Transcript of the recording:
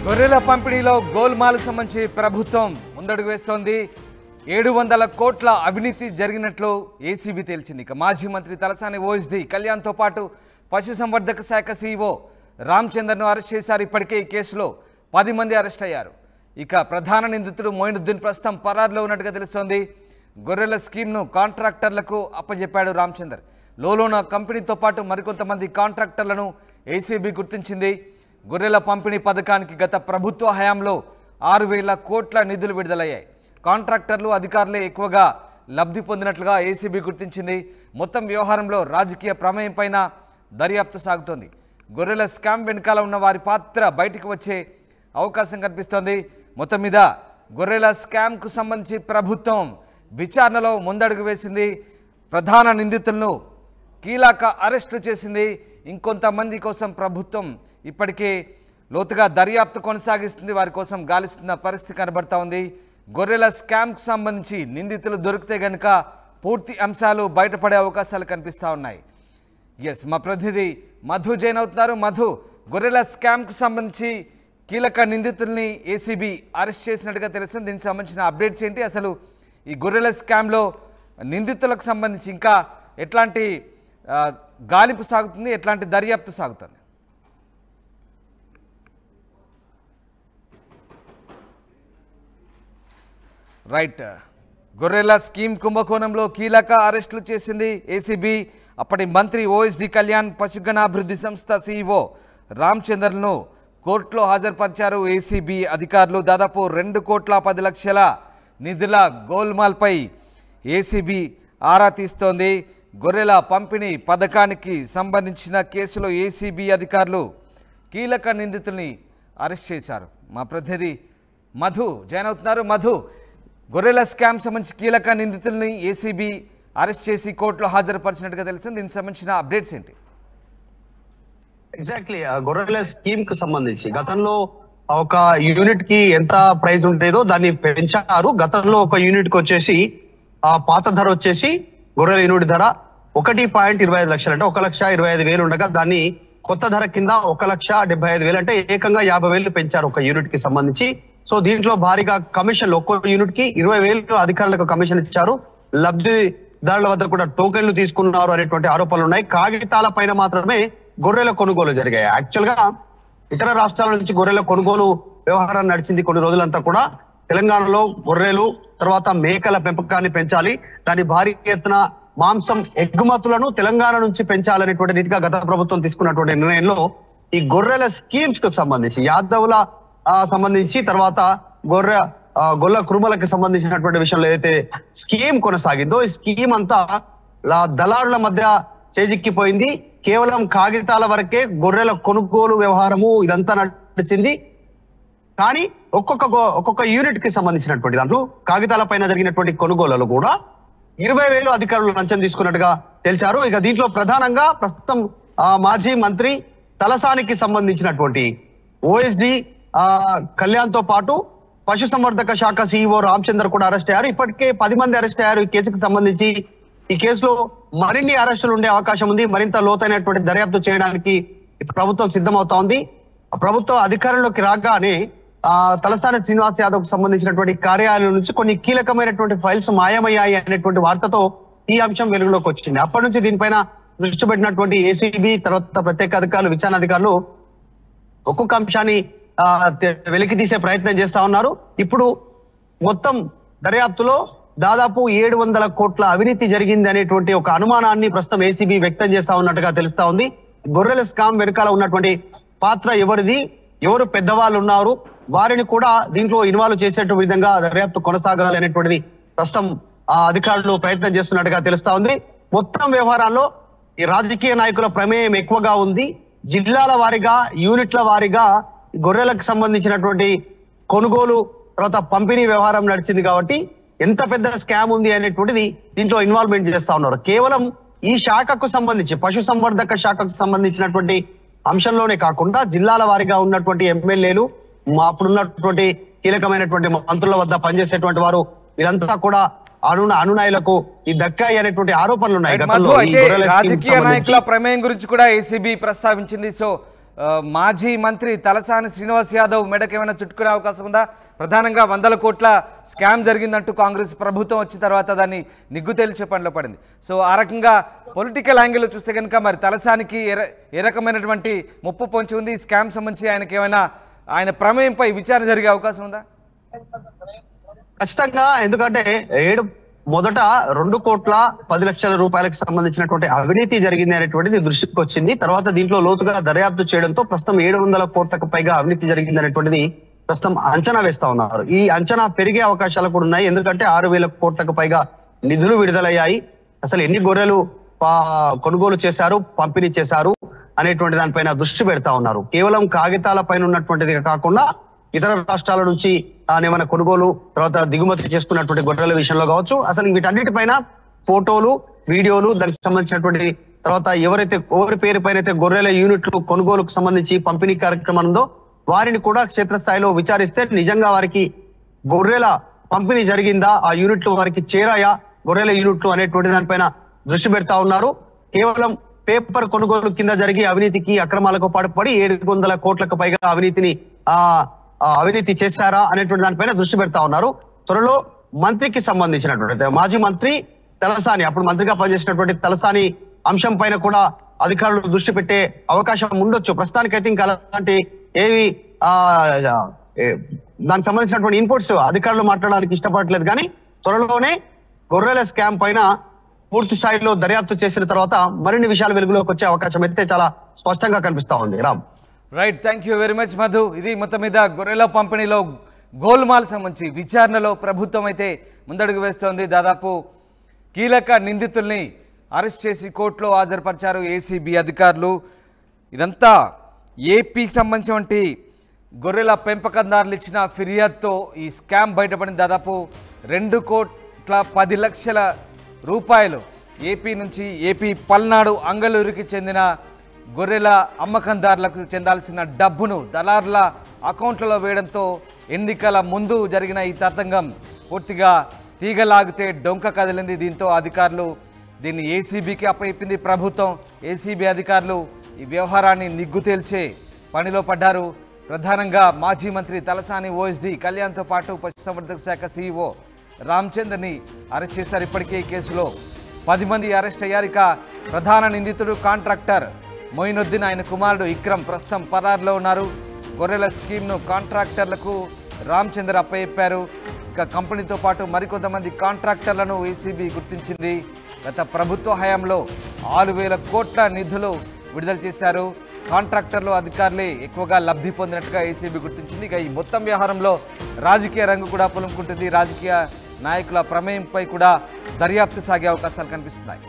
గొర్రెల పంపిణీలో గోల్మాల్ సంబంధించి ప్రభుత్వం ముందడుగు వేస్తోంది. 700 కోట్ల అవినీతి జరిగినట్లు ఏసీబీ తేల్చింది. ఇక మాజీ మంత్రి తలసాని ఓఎస్డీ కళ్యాణ్తో పాటు పశుసంవర్ధక శాఖ సీఈఓ రామచందర్ను అరెస్ట్ చేశారు. ఇప్పటికే ఈ కేసులో 10 మంది అరెస్ట్ అయ్యారు. ఇక ప్రధాన నిందితుడు మొయినుద్దీన్ ప్రస్తుతం పరారులో ఉన్నట్టుగా తెలుస్తోంది. గొర్రెల స్కీమ్ను కాంట్రాక్టర్లకు అప్పజెప్పాడు రామచందర్. లోలోన కంపెనీతో పాటు మరికొంతమంది కాంట్రాక్టర్లను ఏసీబీ గుర్తించింది. గొర్రెల పంపిణీ పథకానికి గత ప్రభుత్వ హయాంలో 6,000 కోట్ల నిధులు విడుదలయ్యాయి. కాంట్రాక్టర్లు అధికారులే ఎక్కువగా లబ్ధి పొందినట్లుగా ఏసీబీ గుర్తించింది. మొత్తం వ్యవహారంలో రాజకీయ ప్రమేయం పైన దర్యాప్తు సాగుతోంది. గొర్రెల స్కామ్ వెనుకాల ఉన్న వారి పాత్ర బయటికి వచ్చే అవకాశం కనిపిస్తోంది. మొత్తం మీద గొర్రెల స్కామ్కు సంబంధించి ప్రభుత్వం విచారణలో ముందడుగు వేసింది. ప్రధాన నిందితులను కీలక అరెస్టు చేసింది. ఇంకొంతమంది కోసం ప్రభుత్వం ఇప్పటికే లోతుగా దర్యాప్తు కొనసాగిస్తుంది. వారి కోసం గాలిస్తున్న పరిస్థితి కనబడతా ఉంది. గొర్రెల స్కామ్కు సంబంధించి నిందితులు దొరికితే గనుక పూర్తి అంశాలు బయటపడే అవకాశాలు కనిపిస్తూ ఉన్నాయి. ఎస్, మా ప్రతినిధి మధు జైన్ అవుతున్నారు. మధు, గొర్రెల స్కామ్కు సంబంధించి కీలక నిందితుల్ని ఏసీబీ అరెస్ట్ చేసినట్టుగా తెలుస్తుంది. దీనికి సంబంధించిన అప్డేట్స్ ఏంటి? అసలు ఈ గొర్రెల స్కామ్లో నిందితులకు సంబంధించి ఇంకా ఎట్లాంటి గాలింపు సాగుతుంది, ఎట్లాంటి దర్యాప్తు సాగుతుంది? రైట్, గొర్రెల స్కీమ్ కుంభకోణంలో కీలక అరెస్టులు చేసింది ఏసీబీ. అప్పటి మంత్రి ఓఎస్డీ కళ్యాణ్, పశుగణాభివృద్ధి సంస్థ సీఈఓ రామచందర్ను కోర్టులో హాజరుపరిచారు ఏసీబీ అధికారులు. దాదాపు 2 కోట్ల 10 లక్షల నిధుల గోల్మాల్పై ఏసీబీ ఆరా తీస్తోంది. గొర్రెల పంపిణీ పథకానికి సంబంధించిన కేసులో ఏసీబీ అధికారులు కీలక నిందితుల్ని అరెస్ట్ చేశారు. మా ప్రతినిధి మధు జాయిన్ అవుతున్నారు. మధు, గొర్రెల స్కామ్ సంబంధించి కీలక నిందితుల్ని ఏసీబీ అరెస్ట్ చేసి కోర్టులో హాజరుపరిచినట్టుగా తెలుస్తుంది. దీనికి సంబంధించిన అప్డేట్స్ ఏంటి? ఎగ్జాక్ట్లీ, గొర్రెల స్కీమ్ కు సంబంధించి గతంలో ఒక యూనిట్ కి ఎంత ప్రైస్ ఉండేదో దాన్ని పెంచారు. గతంలో ఒక యూనిట్ కి వచ్చేసి పాత ధర వచ్చేసి గొర్రెల యూనిట్ ధర 1.25 లక్షలు, అంటే 1,25,000 ఉండగా దాన్ని కొత్త ధర కింద 1,75,000 అంటే ఏకంగా 50,000 పెంచారు ఒక యూనిట్ కి సంబంధించి. సో దీంట్లో భారీగా కమిషన్లు, ఒక్కో యూనిట్ కి 20,000 అధికారులకు కమిషన్ ఇచ్చారు. లబ్ధిదారుల వద్ద కూడా టోకెన్లు తీసుకున్నారు అనేటువంటి ఆరోపణలు ఉన్నాయి. కాగితాల పైన మాత్రమే గొర్రెల కొనుగోలు జరిగాయి. యాక్చువల్ గా ఇతర రాష్ట్రాల నుంచి గొర్రెల కొనుగోలు వ్యవహారం నడిచింది కొన్ని రోజులంతా కూడా. తెలంగాణలో గొర్రెలు తర్వాత మేకల పెంపకాన్ని పెంచాలి, దాని భారీ ఎత్తున మాంసం ఎగుమతులను తెలంగాణ నుంచి పెంచాలనేటువంటి రీతిగా గత ప్రభుత్వం తీసుకున్నటువంటి నిర్ణయంలో ఈ గొర్రెల స్కీమ్స్ కు సంబంధించి యాదవుల సంబంధించి తర్వాత గొల్ల కురుమలకి సంబంధించినటువంటి విషయంలో ఏదైతే స్కీమ్ కొనసాగిందో ఈ స్కీమ్ అంతా దళారుల మధ్య చేజిక్కిపోయింది. కేవలం కాగితాల వరకే గొర్రెల కొనుగోలు వ్యవహారము ఇదంతా నడిచింది. కానీ ఒక్కొక్క యూనిట్ కి సంబంధించినటువంటి దాంట్లో కాగితాల పైన జరిగినటువంటి కొనుగోళ్లలో కూడా 20,000 అధికారులు లంచం తీసుకున్నట్టుగా తేల్చారు. ఇక దీంట్లో ప్రధానంగా ప్రస్తుతం మాజీ మంత్రి తలసానికి సంబంధించినటువంటి ఓఎస్డీ కళ్యాణ్ తో పాటు పశుసంవర్ధక శాఖ సీఈఓ రామచందర్ కూడా అరెస్ట్ అయ్యారు. ఇప్పటికే 10 మంది అరెస్ట్ అయ్యారు ఈ కేసుకు సంబంధించి. ఈ కేసులో మరిన్ని అరెస్టులు ఉండే అవకాశం ఉంది. మరింత లోతైనటువంటి దర్యాప్తు చేయడానికి ప్రభుత్వం సిద్ధమవుతా ఉంది. ప్రభుత్వం అధికారంలోకి రాగానే తలసాని శ్రీనివాస్ యాదవ్ కు సంబంధించినటువంటి కార్యాలయం నుంచి కొన్ని కీలకమైనటువంటి ఫైల్స్ మాయమయ్యాయి అనేటువంటి వార్తతో ఈ అంశం వెలుగులోకి వచ్చింది. అప్పటి నుంచి దీనిపైన దృష్టి పెట్టినటువంటి ఏసీబీ తర్వాత ప్రత్యేక అధికారులు, విచారణ అధికారులు ఒక్కొక్క అంశాన్ని వెలికి తీసే ప్రయత్నం చేస్తా ఉన్నారు. ఇప్పుడు మొత్తం దర్యాప్తులో దాదాపు 700 కోట్ల అవినీతి జరిగింది అనేటువంటి ఒక అనుమానాన్ని ప్రస్తుతం ఏసీబీ వ్యక్తం చేస్తా ఉన్నట్టుగా తెలుస్తా ఉంది. గొర్రెల స్కామ్ వెనకాల ఉన్నటువంటి పాత్ర ఎవరిది, ఎవరు పెద్దవాళ్ళు ఉన్నారు, వారిని కూడా దీంట్లో ఇన్వాల్వ్ చేసేట విధంగా దర్యాప్తు కొనసాగాలి అనేటువంటిది ప్రస్తుతం అధికారులు ప్రయత్నం చేస్తున్నట్టుగా తెలుస్తా ఉంది. మొత్తం వ్యవహారాల్లో ఈ రాజకీయ నాయకుల ప్రమేయం ఎక్కువగా ఉంది. జిల్లాల వారీగా, యూనిట్ల వారీగా గొర్రెలకు సంబంధించినటువంటి కొనుగోలు తర్వాత పంపిణీ వ్యవహారం నడిచింది కాబట్టి ఎంత పెద్ద స్కామ్ ఉంది అనేటువంటిది దీంట్లో ఇన్వాల్వ్మెంట్ చేస్తా ఉన్నారు. కేవలం ఈ శాఖకు సంబంధించి పశు సంవర్ధక శాఖకు సంబంధించినటువంటి అంశంలోనే కాకుండా జిల్లాల వారీగా ఉన్నటువంటి ఎమ్మెల్యేలు, అప్పుడున్నటువంటి కీలకమైనటువంటి మంత్రుల వద్ద పనిచేసేటువంటి వారు వీరంతా కూడా అనునాయులకు ఈ దక్కాయి అనేటువంటి ఆరోపణలు ఉన్నాయి. రాజకీయ నాయకుల ప్రమేయం గురించి కూడా ఏసీబీ ప్రస్తావించింది. సో మాజీ మంత్రి తలసాని శ్రీనివాస్ యాదవ్ మెడకు ఏమైనా చుట్టుకునే అవకాశం ఉందా? ప్రధానంగా 100 కోట్ల స్కామ్ జరిగిందంటూ కాంగ్రెస్ ప్రభుత్వం వచ్చిన తర్వాత దాన్ని నిగ్గు తేల్చే పనిలో పడింది. సో ఆ రకంగా పొలిటికల్ యాంగిల్ చూస్తే కనుక మరి తలసానికి ఏ రకమైనటువంటి ముప్పు పొంచి ఉంది? ఈ స్కామ్ సంబంధించి ఆయనకి ఏమైనా ఆయన ప్రమేయంపై విచారణ జరిగే అవకాశం ఉందా? ఖచ్చితంగా. ఎందుకంటే మొదట 2,10,00,00,000 రూపాయలకు సంబంధించినటువంటి అవినీతి జరిగింది అనేటువంటిది దృష్టికి వచ్చింది. తర్వాత దీంట్లో లోతుగా దర్యాప్తు చేయడంతో ప్రస్తుతం 700 కోట్లకు పైగా అవినీతి జరిగింది అనేటువంటిది ప్రస్తుతం అంచనా వేస్తా ఉన్నారు. ఈ అంచనా పెరిగే అవకాశాలు కూడా ఉన్నాయి. ఎందుకంటే 6,000 కోట్లకు పైగా నిధులు విడుదలయ్యాయి. అసలు ఎన్ని గొర్రెలు కొనుగోలు చేశారు, పంపిణీ చేశారు అనేటువంటి దానిపైన దృష్టి పెడతా ఉన్నారు. కేవలం కాగితాల పైన ఉన్నటువంటిది కాకుండా ఇతర రాష్ట్రాల నుంచి ఏమైనా కొనుగోలు తర్వాత దిగుమతి చేసుకున్నటువంటి గొర్రెల విషయంలో కావచ్చు, అసలు వీటన్నిటిపైన ఫోటోలు, వీడియోలు, దానికి సంబంధించినటువంటి తర్వాత ఎవరి పేరు పైన అయితే గొర్రెల యూనిట్లు కొనుగోలుకు సంబంధించి పంపిణీ కార్యక్రమం ఉందో వారిని కూడా క్షేత్రస్థాయిలో విచారిస్తే నిజంగా వారికి గొర్రెల పంపిణీ జరిగిందా, ఆ యూనిట్లు వారికి చేరాయా, గొర్రెల యూనిట్లు అనేటువంటి దానిపైన దృష్టి పెడతా ఉన్నారు. కేవలం పేపర్ కొనుగోలు కింద జరిగి అవినీతికి అక్రమాలకు పాటుపడి 700 కోట్లకు పైగా అవినీతి చేశారా అనేటువంటి దానిపైన దృష్టి పెడతా ఉన్నారు. త్వరలో మంత్రికి సంబంధించినటువంటి మాజీ మంత్రి తలసాని, అప్పుడు మంత్రిగా పనిచేసినటువంటి తలసాని అంశం పైన కూడా అధికారులు దృష్టి పెట్టే అవకాశం ఉండొచ్చు. ప్రస్తుతానికైతే ఇంకా అలాంటి ఏవి దానికి సంబంధించినటువంటి ఇన్పుట్స్ అధికారులు మాట్లాడడానికి ఇష్టపడట్లేదు. కానీ త్వరలోనే గొర్రెల స్కామ్ పైన పూర్తి స్థాయిలో దర్యాప్తు చేసిన తర్వాత మరిన్ని విషయాలు వెలుగులోకి వచ్చే అవకాశం అయితే చాలా స్పష్టంగా కనిపిస్తా ఉంది. Ram, right, thank you very much Madhu. ఇది మొత్తం మీద గొర్రెల పంపిణీలో గోల్మాల్ సంబంధించి విచారణలో ప్రభుత్వం అయితే ముందడుగు వేస్తోంది. దాదాపు కీలక నిందితుల్ని అరెస్ట్ చేసి కోర్టులో హాజరుపరిచారు ఏసీబీ అధికారులు. ఇదంతా ఏపీకి సంబంధించినటువంటి గొర్రెల పెంపకందారులు ఇచ్చిన ఫిర్యాదుతో ఈ స్కామ్ బయటపడింది. దాదాపు 2,10,00,000 రూపాయలు ఏపీ పల్నాడు అంగళూరుకి చెందిన గొర్రెల అమ్మకందారులకు చెందాల్సిన డబ్బును దళారుల అకౌంట్లలో వేయడంతో ఎన్నికల ముందు జరిగిన ఈ తతంగం పూర్తిగా తీగలాగితే డొంక కదిలింది. దీంతో అధికారులు దీన్ని ఏసీబీకి అప్పచెప్పింది ప్రభుత్వం. ఏసీబీ అధికారులు ఈ వ్యవహారాన్ని నిగ్గు తేల్చే పనిలో పడ్డారు. ప్రధానంగా మాజీ మంత్రి తలసాని ఓఎస్డీ కళ్యాణ్తో పాటు పశుసంవర్ధక శాఖ సీఈఓ రామచంద్రని అరెస్ట్ చేశారు. ఇప్పటికే ఈ కేసులో 10 మంది అరెస్ట్ అయ్యారు. ఇక ప్రధాన నిందితుడు కాంట్రాక్టర్ మొయినుద్దీన్, ఆయన కుమారుడు ఇక్రమ్ ప్రస్తుతం పరారులో ఉన్నారు. గొర్రెల స్కీమ్ను కాంట్రాక్టర్లకు రామచంద్ర అప్పచెప్పారు. ఇక కంపెనీతో పాటు మరికొంతమంది కాంట్రాక్టర్లను ఏసీబీ గుర్తించింది. గత ప్రభుత్వ హయాంలో 6,000 కోట్ల నిధులు విడుదల చేశారు. కాంట్రాక్టర్లు అధికారులే ఎక్కువగా లబ్ధి పొందినట్టుగా ఏసీబీ గుర్తించింది. ఇక ఈ మొత్తం వ్యవహారంలో రాజకీయ రంగు కూడా పులుముకుంటుంది. రాజకీయ నాయకుల ప్రమేయంపై కూడా దర్యాప్తు సాగే అవకాశాలు కనిపిస్తున్నాయి.